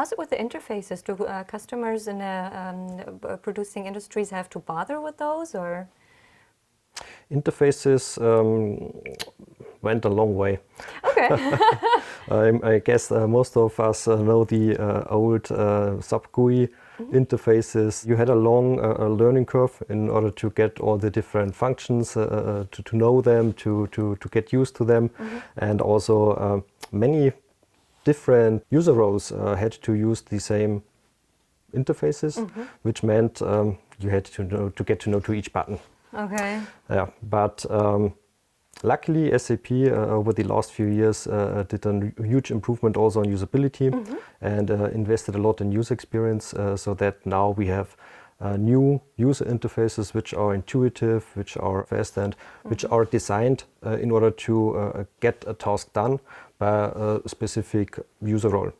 how's it with the interfaces? Do customers in producing industries have to bother with those, or? Interfaces went a long way. Okay. I guess most of us know the old SAP GUI interfaces. You had a long learning curve in order to get all the different functions, to know them, to get used to them. And also many different user roles had to use the same interfaces, which meant you had to get to know to each button. Okay. Yeah, but luckily SAP over the last few years did a huge improvement also on usability and invested a lot in user experience, so that now we have new user interfaces which are intuitive, which are fast, and which are designed in order to get a task done by a specific user role.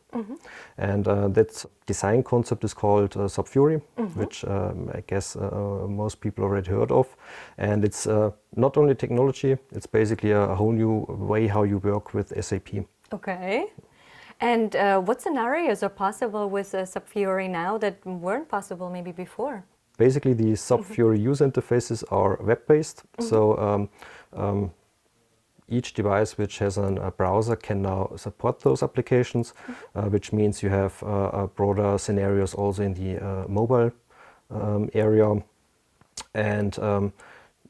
And that design concept is called SAP Fiori, which I guess most people already heard of. And it's not only technology, it's basically a whole new way how you work with SAP. Okay. And what scenarios are possible with SAP Fiori now that weren't possible maybe before? Basically, the SAP Fiori user interfaces are web-based. So each device which has a browser can now support those applications, which means you have broader scenarios also in the mobile area. And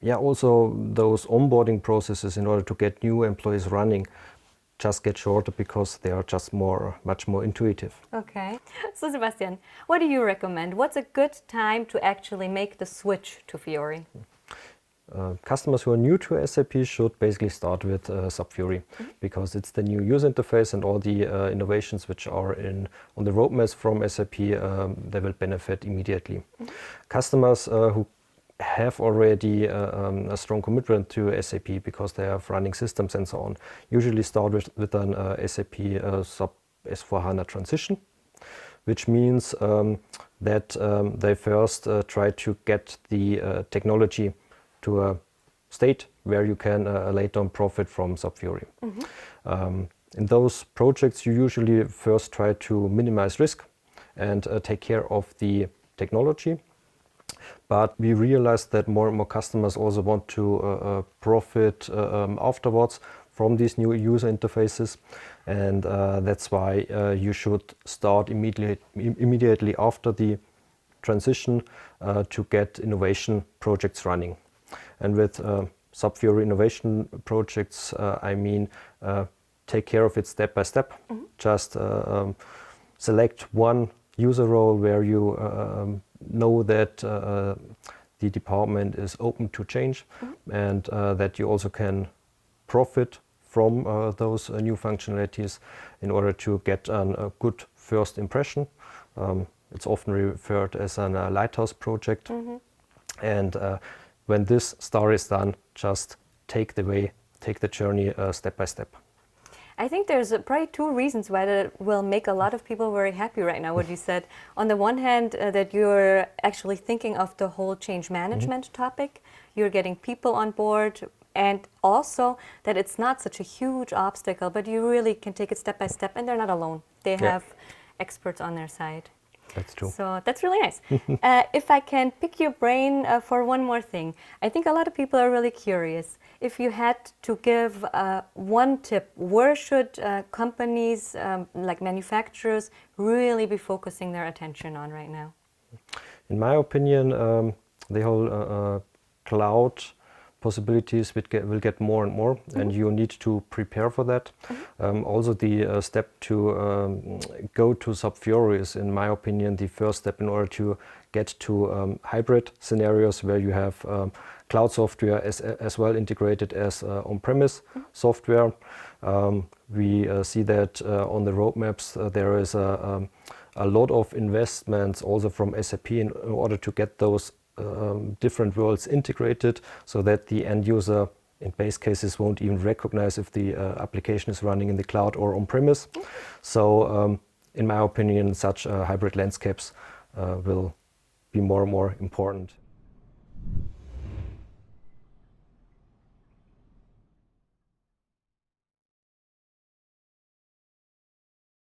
yeah, also those onboarding processes in order to get new employees running just get shorter because they are just much more intuitive. Okay. So Sebastian, what do you recommend? What's a good time to actually make the switch to Fiori? Customers who are new to SAP should basically start with SAP Fiori because it's the new user interface, and all the innovations which are on the roadmaps from SAP, they will benefit immediately. Customers who have already a strong commitment to SAP because they have running systems and so on, usually start with an SAP SAP S/4HANA transition, which means that they first try to get the technology to a state where you can later on profit from SAP Fiori. In those projects, you usually first try to minimize risk and take care of the technology. But we realized that more and more customers also want to profit afterwards from these new user interfaces, and that's why you should start immediately after the transition to get innovation projects running. And with SAP Fiori innovation projects, I mean take care of it step by step. Just select one user role where you know that the department is open to change, and that you also can profit from those new functionalities in order to get a good first impression. It's often referred as a lighthouse project. And when this star is done, just take the journey step by step. I think there's probably two reasons why that will make a lot of people very happy right now, what you said. On the one hand, that you're actually thinking of the whole change management topic, you're getting people on board, and also that it's not such a huge obstacle, but you really can take it step by step, and they're not alone. They have experts on their side. That's true. So that's really nice. If I can pick your brain for one more thing, I think a lot of people are really curious. If you had to give one tip, where should companies like manufacturers really be focusing their attention on right now? In my opinion, the whole cloud possibilities will get more and more, and you need to prepare for that. Also, the step to go to SAP Fiori is, in my opinion, the first step in order to get to hybrid scenarios where you have cloud software as well integrated as on-premise software. We see that on the roadmaps there is a lot of investments also from SAP in order to get those different worlds integrated, so that the end user in base cases won't even recognize if the application is running in the cloud or on-premise. So in my opinion, such hybrid landscapes will be more and more important.